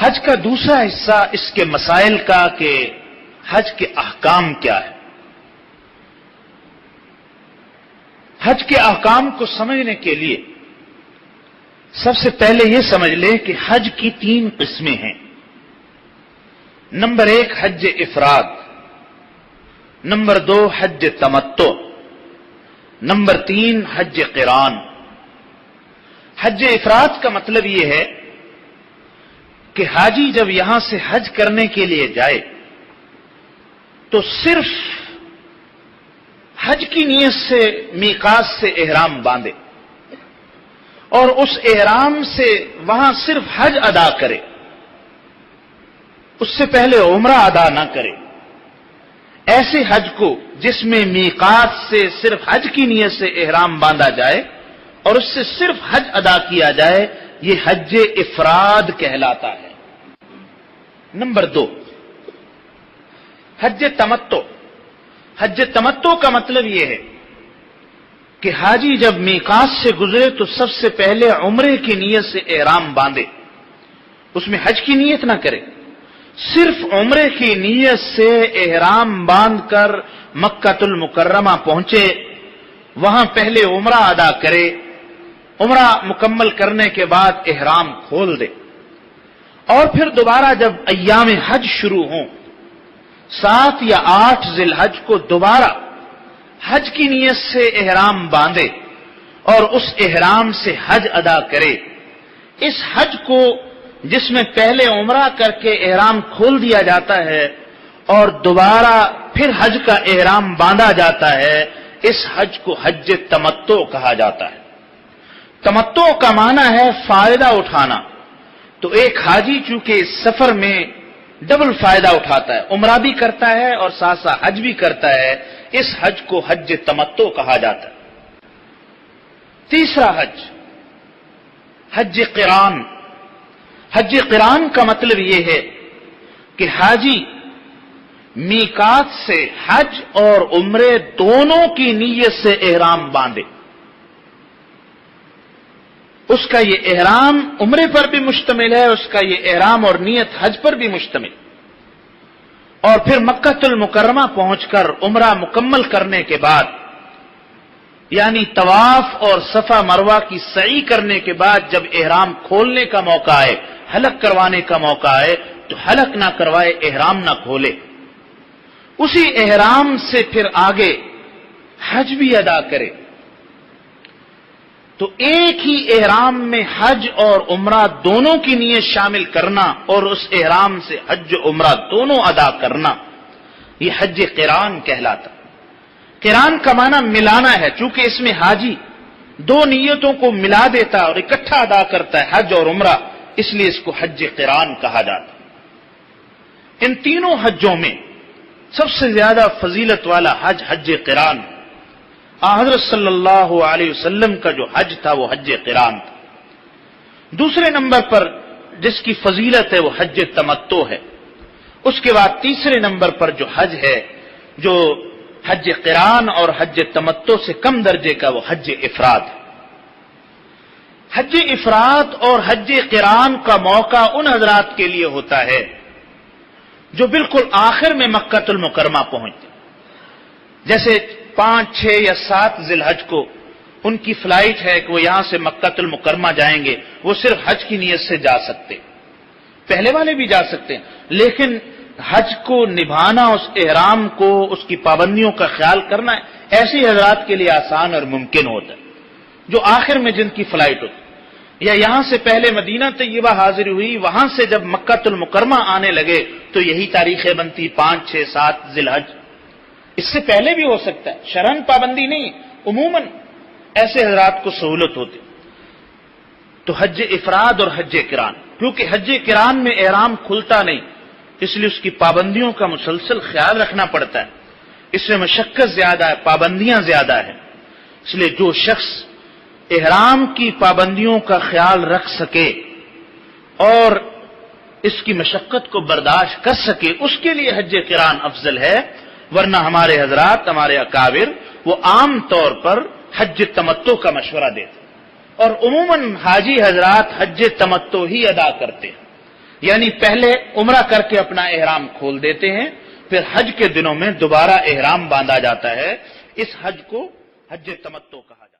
حج کا دوسرا حصہ اس کے مسائل کا کہ حج کے احکام کیا ہے۔ حج کے احکام کو سمجھنے کے لیے سب سے پہلے یہ سمجھ لیں کہ حج کی 3 قسمیں ہیں۔ نمبر 1 حج افراد، نمبر 2 حج تمتع، نمبر 3 حج قران۔ حج افراد کا مطلب یہ ہے کہ حاجی جب یہاں سے حج کرنے کے لیے جائے تو صرف حج کی نیت سے میقات سے احرام باندھے اور اس احرام سے وہاں صرف حج ادا کرے، اس سے پہلے عمرہ ادا نہ کرے۔ ایسے حج کو جس میں میقات سے صرف حج کی نیت سے احرام باندھا جائے اور اس سے صرف حج ادا کیا جائے، یہ حج افراد کہلاتا ہے۔ نمبر 2 حج تمتع۔ حج تمتع کا مطلب یہ ہے کہ حاجی جب میقات سے گزرے تو سب سے پہلے عمرے کی نیت سے احرام باندھے، اس میں حج کی نیت نہ کرے، صرف عمرے کی نیت سے احرام باندھ کر مکہ المکرمہ پہنچے، وہاں پہلے عمرہ ادا کرے، عمرہ مکمل کرنے کے بعد احرام کھول دے، اور پھر دوبارہ جب ایام حج شروع ہوں 7 یا 8 ذی الحج کو دوبارہ حج کی نیت سے احرام باندھے اور اس احرام سے حج ادا کرے۔ اس حج کو جس میں پہلے عمرہ کر کے احرام کھول دیا جاتا ہے اور دوبارہ پھر حج کا احرام باندھا جاتا ہے، اس حج کو حج تمتع کہا جاتا ہے۔ تمتع کا معنی ہے فائدہ اٹھانا، تو ایک حاجی چونکہ اس سفر میں ڈبل فائدہ اٹھاتا ہے، عمرہ بھی کرتا ہے اور ساتھ ساتھ حج بھی کرتا ہے، اس حج کو حج تمتع کہا جاتا ہے۔ تیسرا حج حج قران۔ حج قران کا مطلب یہ ہے کہ حاجی میقات سے حج اور عمرے دونوں کی نیت سے احرام باندھے، اس کا یہ احرام عمرے پر بھی مشتمل ہے، اس کا یہ احرام اور نیت حج پر بھی مشتمل، اور پھر مکہ المکرمہ پہنچ کر عمرہ مکمل کرنے کے بعد، یعنی طواف اور صفا مروہ کی سعی کرنے کے بعد جب احرام کھولنے کا موقع آئے، حلق کروانے کا موقع آئے تو حلق نہ کروائے، احرام نہ کھولے، اسی احرام سے پھر آگے حج بھی ادا کرے۔ تو ایک ہی احرام میں حج اور عمرہ دونوں کی نیت شامل کرنا اور اس احرام سے حج و عمرہ دونوں ادا کرنا، یہ حج قران کہلاتا۔ قران کا معنی ملانا ہے، چونکہ اس میں حاجی 2 نیتوں کو ملا دیتا اور اکٹھا ادا کرتا ہے، حج اور عمرہ، اس لیے اس کو حج قران کہا جاتا۔ ان تینوں حجوں میں سب سے زیادہ فضیلت والا حج حج قران ہے۔ حضرت صلی اللہ علیہ وسلم کا جو حج تھا وہ حج قران تھا۔ دوسرے نمبر پر جس کی فضیلت ہے وہ حج تمتع ہے۔ اس کے بعد تیسرے نمبر پر جو حج ہے، جو حج قران اور حج تمتع سے کم درجے کا، وہ حج افراد ہے۔ حج افراد اور حج قران کا موقع ان حضرات کے لیے ہوتا ہے جو بالکل آخر میں مکہ المکرمہ پہنچتے، جیسے 5، 6 یا 7 ذی الحج کو ان کی فلائٹ ہے کہ وہ یہاں سے مکہ المکرمہ جائیں گے، وہ صرف حج کی نیت سے جا سکتے، پہلے والے بھی جا سکتے ہیں، لیکن حج کو نبھانا، اس احرام کو، اس کی پابندیوں کا خیال کرنا ایسے حضرات کے لیے آسان اور ممکن ہوتا ہے جو آخر میں جن کی فلائٹ ہوتی، یا یہاں سے پہلے مدینہ طیبہ حاضر ہوئی، وہاں سے جب مکہ المکرمہ آنے لگے تو یہی تاریخیں بنتی 5، 6، 7 ذی الحج۔ اس سے پہلے بھی ہو سکتا ہے، شرعاً پابندی نہیں، عموماً ایسے حضرات کو سہولت ہوتی۔ تو حج افراد اور حج قران، کیونکہ حج قران میں احرام کھلتا نہیں، اس لیے اس کی پابندیوں کا مسلسل خیال رکھنا پڑتا ہے، اس میں مشقت زیادہ ہے، پابندیاں زیادہ ہیں، اس لیے جو شخص احرام کی پابندیوں کا خیال رکھ سکے اور اس کی مشقت کو برداشت کر سکے، اس کے لیے حج قران افضل ہے، ورنہ ہمارے حضرات، ہمارے اکابر، وہ عام طور پر حج تمتع کا مشورہ دیتے اور عموماً حاجی حضرات حج تمتع ہی ادا کرتے ہیں۔ یعنی پہلے عمرہ کر کے اپنا احرام کھول دیتے ہیں، پھر حج کے دنوں میں دوبارہ احرام باندھا جاتا ہے. اس حج کو حج تمتع کہا جاتا ہے.